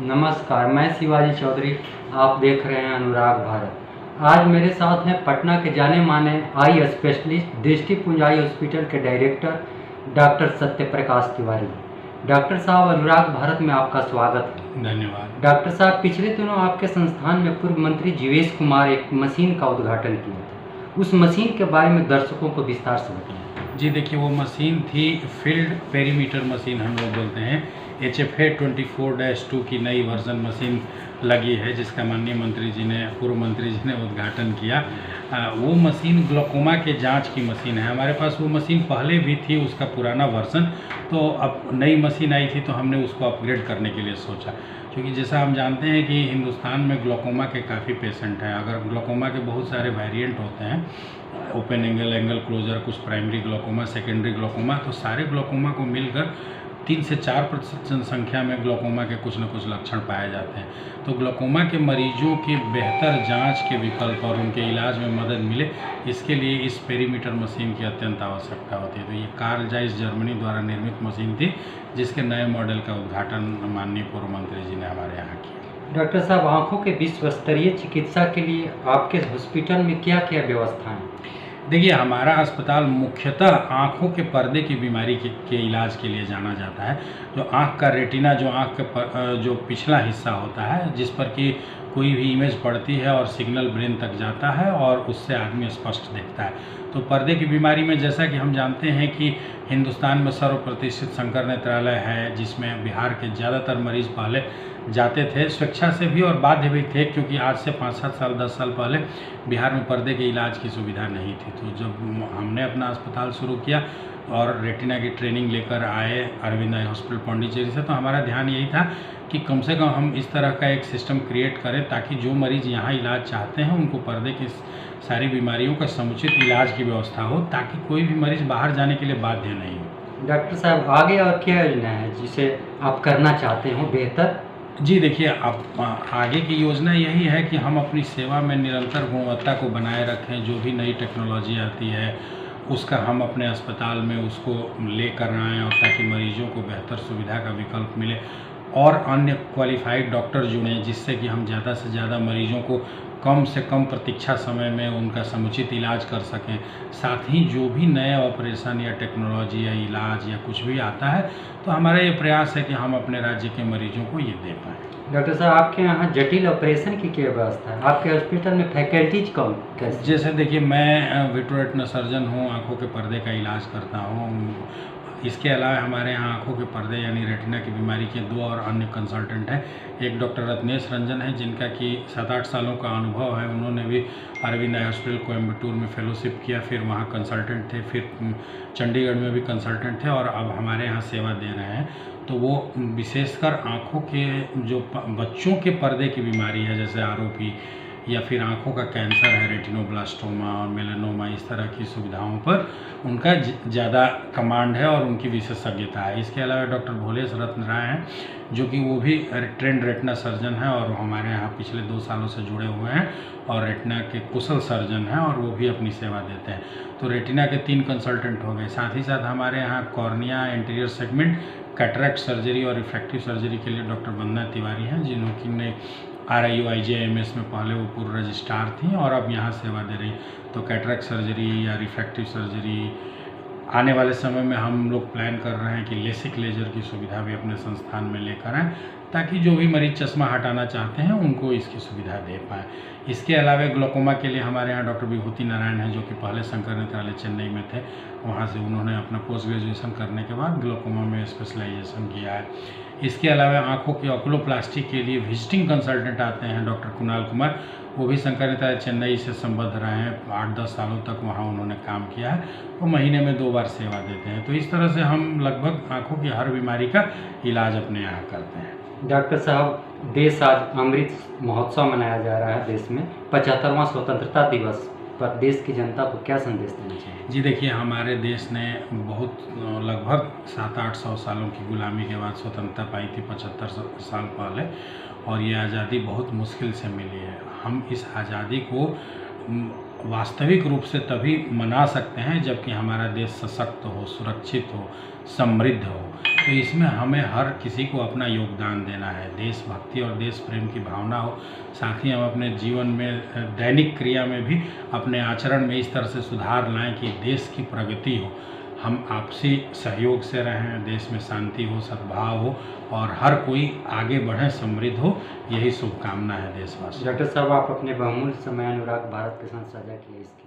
नमस्कार, मैं शिवाजी चौधरी। आप देख रहे हैं अनुराग भारत। आज मेरे साथ हैं पटना के जाने माने आई स्पेशलिस्ट दृष्टिपुंज आई हॉस्पिटल के director doctor Satyaprakash Tiwari. Doctor साहब, अनुराग भारत में आपका स्वागत है। धन्यवाद। डॉक्टर साहब, पिछले दिनों आपके संस्थान में पूर्व मंत्री जीवेश कुमार एक मशीन का उद्घाटन किया था। उस मशीन के बारे में दर्शकों को विस्तार से बताएं। जी देखिए, वो मशीन थी फील्ड पेरीमीटर मशीन, हम लोग बोलते हैं। HFA 24-2 की नई वर्जन मशीन लगी है, जिसका माननीय पूर्व मंत्री जी ने उद्घाटन किया। वो मशीन ग्लोकोमा के जांच की मशीन है। हमारे पास वो मशीन पहले भी थी, उसका पुराना वर्जन, तो अब नई मशीन आई थी तो हमने उसको अपग्रेड करने के लिए सोचा। क्योंकि जैसा हम जानते हैं कि हिंदुस्तान में ग्लोकोमा के काफ़ी पेशेंट हैं। अगर ग्लोकोमा के बहुत सारे वेरिएंट होते हैं, ओपन एंगल क्लोजर, कुछ प्राइमरी ग्लोकोमा, सेकेंडरी ग्लोकोमा, तो सारे ग्लोकोमा को मिलकर 3 से 4% जनसंख्या में ग्लोकोमा के कुछ न कुछ लक्षण पाए जाते हैं। तो ग्लोकोमा के मरीजों की बेहतर जांच के विकल्प और उनके इलाज में मदद मिले, इसके लिए इस पेरीमीटर मशीन की अत्यंत आवश्यकता होती है। तो ये कार्ल जाइस जर्मनी द्वारा निर्मित मशीन थी, जिसके नए मॉडल का उद्घाटन माननीय पूर्व मंत्री जी ने हमारे यहाँ किया। डॉक्टर साहब, आँखों के विश्व स्तरीय चिकित्सा के लिए आपके हॉस्पिटल में क्या क्या व्यवस्था है? देखिए, हमारा अस्पताल मुख्यतः आँखों के पर्दे की बीमारी के इलाज के लिए जाना जाता है। जो आँख का रेटिना, जो आँख का जो पिछला हिस्सा होता है, जिस पर कि कोई भी इमेज पड़ती है और सिग्नल ब्रेन तक जाता है और उससे आदमी स्पष्ट देखता है। तो पर्दे की बीमारी में, जैसा कि हम जानते हैं कि हिंदुस्तान में सर्वप्रतिष्ठित शंकर नेत्रालय है, जिसमें बिहार के ज़्यादातर मरीज पहले जाते थे, स्वेच्छा से भी और बाध्य भी थे, क्योंकि आज से 5-7 साल 10 साल पहले बिहार में पर्दे के इलाज की सुविधा नहीं थी। तो जब हमने अपना अस्पताल शुरू किया और रेटिना की ट्रेनिंग लेकर आए अरविंद आई हॉस्पिटल पौंडीचेरी से, तो हमारा ध्यान यही था कि कम से कम हम इस तरह का एक सिस्टम क्रिएट करें ताकि जो मरीज़ यहाँ इलाज चाहते हैं उनको पर्दे की सारी बीमारियों का समुचित इलाज की व्यवस्था हो, ताकि कोई भी मरीज़ बाहर जाने के लिए बाध्य नहीं हो। डॉक्टर साहब, आगे और क्या योजना है जिसे आप करना चाहते हो बेहतर? जी देखिए, अब आगे की योजना यही है कि हम अपनी सेवा में निरंतर गुणवत्ता को बनाए रखें। जो भी नई टेक्नोलॉजी आती है उसका हम अपने अस्पताल में उसको लेकर आएँ, और ताकि मरीजों को बेहतर सुविधा का विकल्प मिले और अन्य क्वालिफाइड डॉक्टर जुड़ें, जिससे कि हम ज़्यादा से ज़्यादा मरीजों को कम से कम प्रतीक्षा समय में उनका समुचित इलाज कर सकें। साथ ही जो भी नया ऑपरेशन या टेक्नोलॉजी या इलाज या कुछ भी आता है, तो हमारा ये प्रयास है कि हम अपने राज्य के मरीजों को ये दे पाएँ। डॉक्टर साहब, आपके यहाँ जटिल ऑपरेशन की क्या व्यवस्था है? आपके हॉस्पिटल में फैकल्टीज कौन कैसे? जैसे देखिए, मैं विट्रो सर्जन हूँ, आँखों के पर्दे का इलाज करता हूँ। इसके अलावा हमारे यहाँ आँखों के पर्दे यानी रेटिना की बीमारी के 2 और अन्य कंसल्टेंट हैं। एक डॉक्टर रत्नेश रंजन है, जिनका कि 7-8 सालों का अनुभव है। उन्होंने भी अरविंद आई हॉस्पिटल कोयम्बटूर में फेलोशिप किया, फिर वहाँ कंसल्टेंट थे, फिर चंडीगढ़ में भी कंसल्टेंट थे, और अब हमारे यहाँ सेवा दे रहे हैं। तो वो विशेषकर आँखों के जो बच्चों के पर्दे की बीमारी है, जैसे आरोपी या फिर आँखों का कैंसर है, रेटिनोब्लास्टोमा और मेलानोमा, इस तरह की सुविधाओं पर उनका ज़्यादा कमांड है और उनकी विशेषज्ञता है। इसके अलावा डॉक्टर भोलेश रत्न राय हैं, जो कि वो भी ट्रेंड रेटिना सर्जन हैं और हमारे यहाँ पिछले 2 सालों से जुड़े हुए हैं और रेटिना के कुशल सर्जन हैं, और वो भी अपनी सेवा देते हैं। तो रेटिना के 3 कंसल्टेंट हो गए। साथ ही साथ हमारे यहाँ cornea, anterior segment, cataract surgery और रिफ्रैक्टिव सर्जरी के लिए डॉक्टर वंदना तिवारी हैं, जिन्होंने RIU IJMS में पहले वो पूर्व रजिस्ट्रार थी और अब यहाँ सेवा दे रही। तो कैटरेक्ट सर्जरी या रिफ्रैक्टिव सर्जरी आने वाले समय में हम लोग प्लान कर रहे हैं कि लेसिक लेजर की सुविधा भी अपने संस्थान में लेकर आएँ, ताकि जो भी मरीज चश्मा हटाना चाहते हैं उनको इसकी सुविधा दे पाएँ। इसके अलावा ग्लोकोमा के लिए हमारे यहाँ डॉक्टर विभूति नारायण हैं, जो कि पहले शंकर नेत्रालय चेन्नई में थे। वहाँ से उन्होंने अपना पोस्ट ग्रेजुएशन करने के बाद ग्लोकोमा में स्पेशलाइजेशन किया है। इसके अलावा आँखों की ऑक्यूलोप्लास्टी के लिए विजिटिंग कंसल्टेंट आते हैं डॉक्टर कुणाल कुमार, वो भी शंकर नेत्रालय चेन्नई से संबद्ध रहे हैं। 8-10 सालों तक वहाँ उन्होंने काम किया है। वो महीने में 2 बार सेवा देते हैं। तो इस तरह से हम लगभग आँखों की हर बीमारी का इलाज अपने यहाँ करते हैं। डॉक्टर साहब, देश आज अमृत महोत्सव मनाया जा रहा है। देश में 75वां स्वतंत्रता दिवस पर देश की जनता को क्या संदेश देना चाहिए? जी देखिए, हमारे देश ने बहुत लगभग 700-800 सालों की गुलामी के बाद स्वतंत्रता पाई थी 75 साल पहले, और ये आज़ादी बहुत मुश्किल से मिली है। हम इस आज़ादी को वास्तविक रूप से तभी मना सकते हैं जबकि हमारा देश सशक्त हो, सुरक्षित हो, समृद्ध हो। तो इसमें हमें हर किसी को अपना योगदान देना है। देशभक्ति और देश प्रेम की भावना हो, साथ ही हम अपने जीवन में दैनिक क्रिया में भी अपने आचरण में इस तरह से सुधार लाएं कि देश की प्रगति हो, हम आपसी सहयोग से रहें, देश में शांति हो, सद्भाव हो और हर कोई आगे बढ़े, समृद्ध हो, यही शुभकामना है देशवासी। डॉक्टर साहब, आप अपने बहुमूल्य समय अनुराग भारत के साथ साझा किए, इसके